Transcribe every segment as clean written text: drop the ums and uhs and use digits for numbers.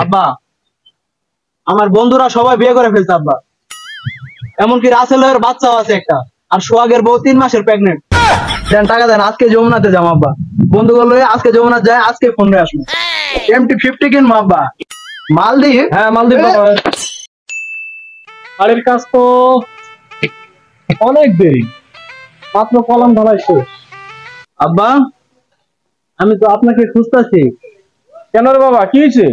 আব্বা, আমার বন্ধুরা সবাই বিয়ে করে ফেলছে আব্বা। এমনকি রাসেলের বাচ্চাও আছে একটা, আর সোহাগের বউ 3 মাসের প্রেগনেন্ট। দেন টাকা দেন, আজকে যমুনাতে যাবো আব্বা। বন্ধু বললো আজকে যমুনা যায়, আজকে ফোন নিয়ে আসবো। MT-50 কিনবো আব্বা। মালদ্বীপ? হ্যাঁ, মালদ্বীপ বাবা। বাড়ির কাজ তো অনেক দেরি, মাত্র কলম ঢালাই শেষ। আব্বা, আমি তো আপনাকে খুঁজতেছি। কেন রে বাবা, কি হয়েছে?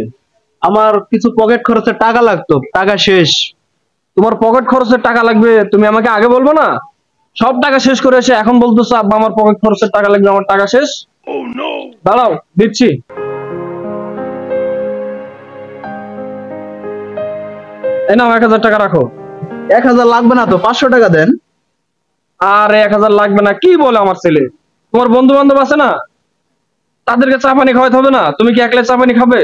আমার কিছু পকেট খরচের টাকা লাগতো, টাকা শেষ। তোমার পকেট খরচের টাকা লাগবে, তুমি আমাকে আগে বলবো না? সব টাকা শেষ করে এসে এখন বলতেছো আব্বা আমার পকেট খরচের টাকা লাগবে, আমার টাকা শেষ। দাঁড়াও, দিচ্ছি। এই নাও 1000 টাকা রাখো। 1000 লাগবে না তো, 500 টাকা দেন। আর 1000 লাগবে না? কি বলে আমার ছেলে? তোমার বন্ধু বান্ধব আছে না, তাদেরকে চা পানি খাওয়াতে হবে না? তুমি কি একলা চা পানি খাবে?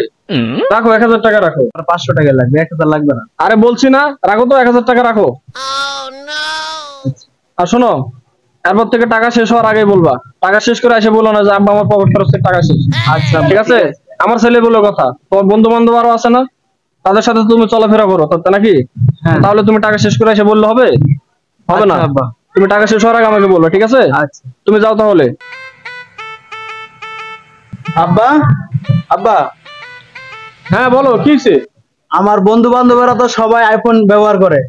রাখো, 1000 টাকা রাখো। আর 500 টাকা লাগবে, 1000 লাগবে না। আরে বলছি না, রাখো তো, 1000 টাকা রাখো। আর শোনো, এরপর থেকে টাকা শেষ হওয়ার আগেই বলবা। টাকা শেষ করে এসে বলো না যে আব্বা আমার পকেট খরচের টাকা শেষ। আচ্ছা ঠিক আছে? আমার ছেলে বলে কথা, তোমার বন্ধু বান্ধব আরো আছে না, তাদের সাথে তুমি চলাফেরা করো তাতে নাকি? হ্যাঁ। তাহলে তুমি টাকা শেষ করে এসে বললে হবে? হবে না। আচ্ছা আব্বা। তুমি টাকা শেষ হওয়ার আগে আমাকে বলবে, ঠিক আছে? আচ্ছা তুমি যাও তাহলে। আব্বা, আব্বা, হ্যাঁ বলো, কি হয়েছে? আমার বন্ধু বান্ধবেরা তো সবাই আইফোন ব্যবহার করে,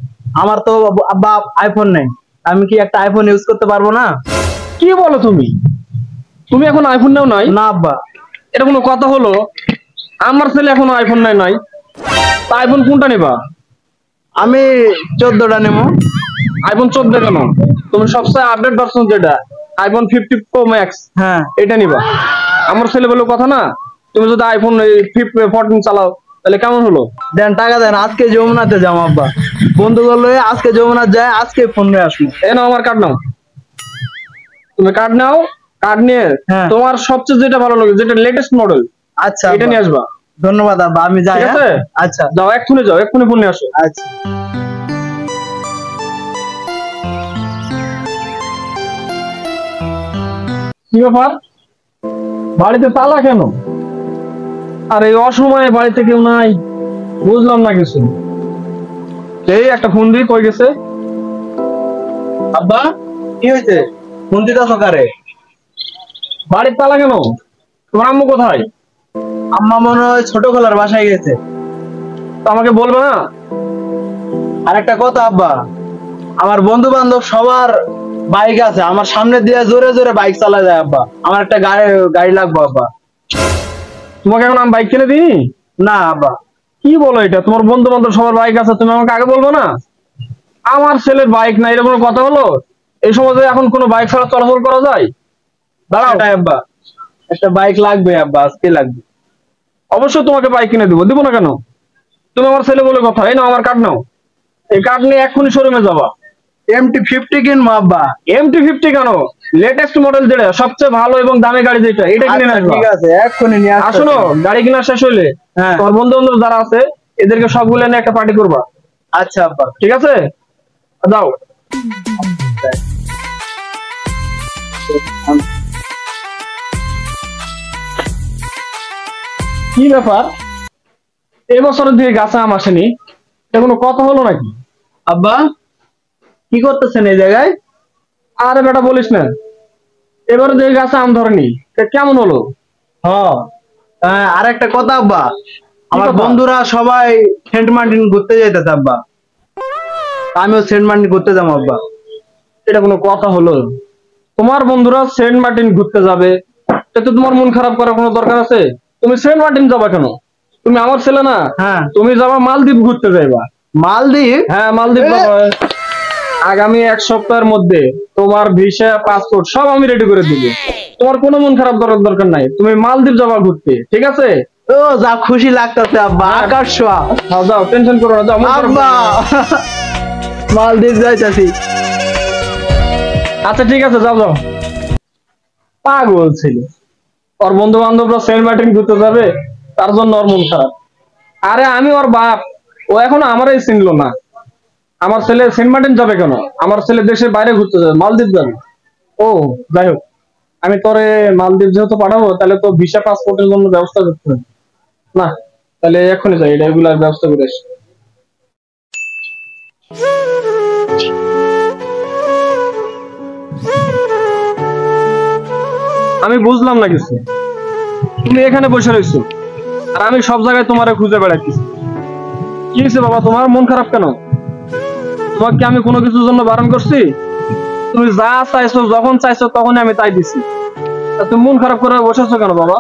আমার তো আব্বা আইফোন নেই। আমি কি একটা আইফোন ইউজ করতে পারবো না? কি বলো তুমি? তুমি এখন আইফোন নাও নাই? না আব্বা। এটা কোনো কথা হলো? আমার ছেলে এখনো আইফোন নেয় নাই, তা আইফোন কোনটা নেবা? আমি 14টা নেবো। আইফোন 14 কেন? তুমি সবচেয়ে আপডেট ভার্সন যেটা আইফোন 50 প্রো ম্যাক্স, হ্যাঁ। এটা নিবা। আমার ছেলে বলে কথা না, তুমি যদি আইফোন 14 চালাও তাহলে কেমন হলো? দেন টাকা দেন, আজকে যমুনাতে যাবো আব্বা। বন্ধু বললো আজকে যমুনা যায়, আজকে ফোন নিয়ে আসবো। এ নাও আমার কার্ড নাও। তুমি কার্ড নাও, কার্ড নিয়ে হ্যাঁ। তোমার সবচেয়ে যেটা ভালো লাগে, যেটা লেটেস্ট মডেল, আচ্ছা এটা নিয়ে আসবা। ধন্যবাদ আব্বা, আমি যাই। ঠিক আছে? আচ্ছা যাও, এক্ষুনি যাও, এক্ষুনি ফোন নিয়ে আসো। আচ্ছা। কি ব্যাপার, বাড়িতে তালা কেন? আর এই অসময়ে বাড়িতে কেউ নাই, বুঝলাম না কিছু। এই একটা ফোন দিই, কই গেছে? আব্বা, কি হয়েছে? ফোন দিতেছ কারে? বাড়ির তালা কেন? তোমার আম্মু কোথায়? আম্মা মনে হয় ছোট খালার বাসায় গেছে। তো আমাকে বলবে না? আর একটা কথা আব্বা, আমার বন্ধু বান্ধব সবার বাইক আছে, আমার সামনে দিয়ে জোরে জোরে বাইক চালা যায় আব্বা। আমার একটা গাড়ি লাগবে আব্বা। তোমাকে এখন আমি বাইক কিনে দিই? না আব্বা। কি বলো এটা? তোমার বন্ধু বান্ধব সবার বাইক আছে, তুমি আমাকে আগে বলবো না? আমার ছেলের বাইক নাই, এটা কোনো কথা হলো? এই সমাজে এখন কোনো বাইক ছাড়া চলাচল করা যায়? দাঁড়াও। সেটাই আব্বা, একটা বাইক লাগবে আব্বা, আজকে লাগবে। অবশ্যই তোমাকে বাইক কিনে দিব, দিব না কেন? তুমি আমার ছেলে বলে কথা। এই নাও আমার কার্ড নাও, এই কার্ড নিয়ে এক্ষুনি শোরুমে যাবা। MT-50 কিনবো আব্বা। MT-50 কেন? লেটেস্ট মডেল যেটা, সবচেয়ে ভালো এবং দামি গাড়ি যেটা, এটা কিনে আচ্ছা, নেবা। ঠিক আছে, এক্ষুনি নিয়ে আসছি। আসো, গাড়ি কেনা শেষ হইলে হ্যাঁ। তোমার বন্ধু বান্ধব যারা আছে এদেরকে সবগুলো নিয়ে একটা পার্টি করবা। আচ্ছা আব্বা। ঠিক আছে? যাও। কি ব্যাপার, এবছরের দিকে গাছে আম আসেনি, এটা কোনো কথা হলো নাকি? আব্বা, কি করতেছেন এই জায়গায়? আরে বেটা বলিস না, এবারে দিকে গাছে আম ধরেনি, তা কেমন হলো? আর একটা কথা আব্বা, আমার কথা? বন্ধুরা সবাই সেন্ট মার্টিন ঘুরতে যাইতেছে আব্বা, আমিও সেন্ট মার্টিন ঘুরতে যাবো আব্বা। এটা কোনো কথা হলো? তোমার বন্ধুরা সেন্ট মার্টিন ঘুরতে যাবে, এতে তোমার মন খারাপ করার কোনো দরকার আছে? তুমি সেন্ট মার্টিন যাবা কেন? তুমি আমার ছেলে না? হ্যাঁ। তুমি যাবা মালদ্বীপ ঘুরতে যাইবা। মালদ্বীপ? হ্যাঁ, মালদ্বীপ যাবা। আগামী 1 সপ্তাহের মধ্যে তোমার ভিসা পাসপোর্ট সব আমি রেডি করে দিব। তোমার কোনো মন খারাপ করার দরকার নাই, তুমি মালদ্বীপ যাবা ঘুরতে, ঠিক আছে? ও যা খুশি লাগতেছে আব্বা, আকাশ ছোঁয়া। যাও যাও, টেনশন করো না, যাও। মন খারাপ করো আব্বা, না। মালদ্বীপ যাইতাছি। আচ্ছা ঠিক আছে, যাও যাও। পাগল ছিল, ওর বন্ধু বান্ধবরা সেন্ট মার্টিন ঘুরতে যাবে, তার জন্য ওর মন খারাপ। আরে আমি ওর বাপ, ও এখনো আমারই চিনলো না। আমার ছেলে সেন্ট মার্টিন যাবে কেন? আমার ছেলে দেশের বাইরে ঘুরতে যাবে, মালদ্বীপ যাবে। ও যাই হোক, আমি তোরে মালদ্বীপ যেহেতু পাঠাবো, তাহলে তো ভিসা পাসপোর্টের জন্য ব্যবস্থা করতে হবে। না, তাহলে এখনই যাই, এটা এগুলার ব্যবস্থা করে আসি। আমি বুঝলাম না কিছু, তুমি এখানে বসে রয়েছো আর আমি সব জায়গায় তোমারে খুঁজে বেড়াচ্ছি। কি হয়েছে বাবা, তোমার মন খারাপ কেন? তোমাকে আমি কোনো কিছুর জন্য বারণ করছি? তুমি যা চাইছো যখন চাইছো তখনই আমি তাই দিছি। তা তুমি মন খারাপ করে বসেছো কেন বাবা?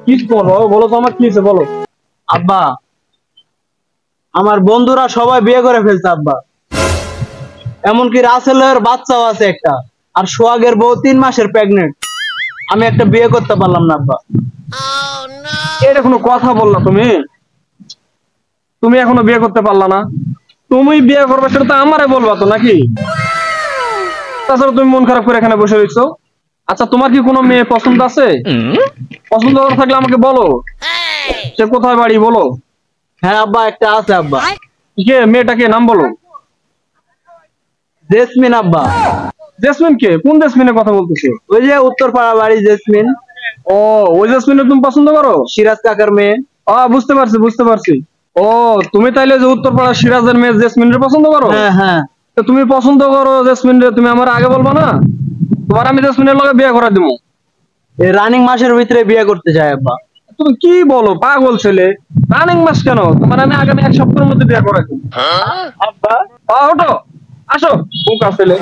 কি তোমার বাবা, বলো তো আমার কি হয়েছে বলো। আব্বা, আমার বন্ধুরা সবাই বিয়ে করে ফেলছে আব্বা। এমনকি রাসেলের বাচ্চাও আছে একটা, আর সোহাগের বউ 3 মাসের প্রেগনেন্ট। আমি একটা বিয়ে করতে পারলাম না আব্বা। এটা কোনো কথা বললা তুমি? তুমি এখনো বিয়ে করতে পারলা না? তুমি বিয়ে করবে সেটা তো আমারে বলবা তো নাকি? তাছাড়া তুমি মন খারাপ করে এখানে বসে রয়েছো। আচ্ছা, তোমার কি কোনো মেয়ে পছন্দ আছে? পছন্দ করে থাকলে আমাকে বলো, সে কোথায় বাড়ি বলো। হ্যাঁ আব্বা, একটা আছে আব্বা। কে মেয়েটাকে নাম বলো। জেসমিন আব্বা। জেসমিন কে? কোন জেসমিনের কথা বলতেছে? ওই যে উত্তরপাড়া বাড়ি জেসমিন। ও, ওই জেসমিনে তুমি পছন্দ করো? সিরাজ কাকার মেয়ে। বুঝতে পারছি বুঝতে পারছি। ও, তুমি তাইলে যে উত্তরপাড়া সিরাজের মেয়ে জেসমিনের পছন্দ করো? হ্যাঁ হ্যাঁ। তো তুমি পছন্দ করো জেসমিন রে, তুমি আমার আগে বলবা না? তোমার আমি জেসমিনের লগে বিয়ে করে দিবো। এই রানিং মাসের ভিতরে বিয়ে করতে চাই আব্বা। তুমি কি বলো পাগল ছেলে? রানিং মাস কেন? তোমার আমি আগামী 1 সপ্তাহের মধ্যে বিয়ে করে দিবো। আব্বা, ওঠো, আসো বোকা ছেলে।